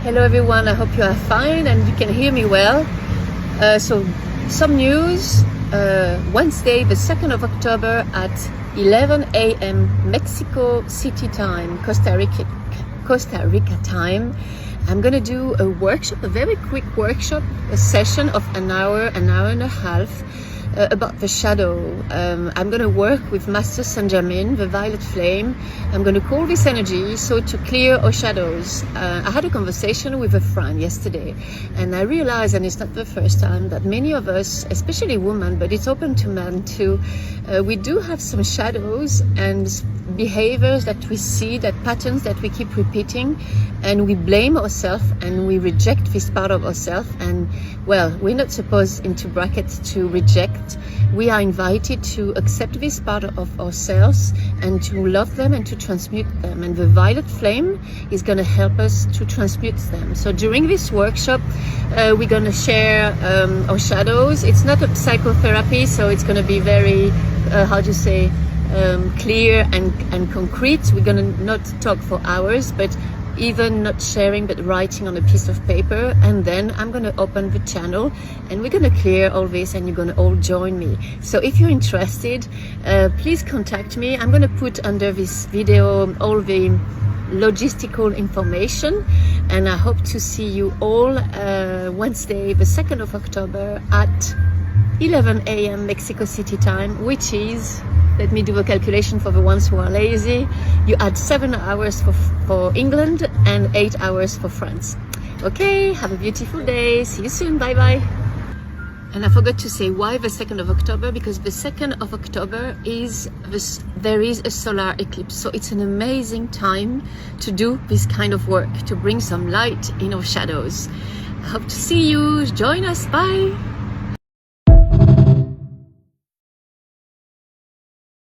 Hello everyone, I hope you are fine and you can hear me well. So some news, Wednesday the 2nd of October at 11 a.m. Mexico City time, Costa Rica time. I'm gonna do a workshop, a very quick workshop, a session of an hour and a half about the shadow. I'm going to work with Master Saint Germain, the violet flame. I'm going to call this energy so to clear our shadows. I had a conversation with a friend yesterday and I realized, and it's not the first time, that many of us, especially women, but it's open to men too, we do have some shadows and behaviors that we see, that patterns that we keep repeating, and we blame ourselves and we reject this part of ourselves. And well, we're not supposed, into brackets, to reject. We are invited to accept this part of ourselves and to love them and to transmute them, and the violet flame is going to help us to transmute them. So during this workshop we're going to share our shadows. It's not a psychotherapy, so it's going to be very clear and concrete. We're going to not talk for hours, but even not sharing, but writing on a piece of paper. And then I'm going to open the channel and we're going to clear all this and you're going to all join me. So if you're interested, please contact me. I'm going to put under this video all the logistical information, and I hope to see you all Wednesday the 2nd of October at 11 a.m. Mexico City time, which is, let me do a calculation for the ones who are lazy. You add 7 hours for England and 8 hours for France. Okay, have a beautiful day. See you soon. Bye bye. And I forgot to say why the 2nd of October, because the 2nd of October there is a solar eclipse. So it's an amazing time to do this kind of work, to bring some light in our shadows. I hope to see you. Join us. Bye.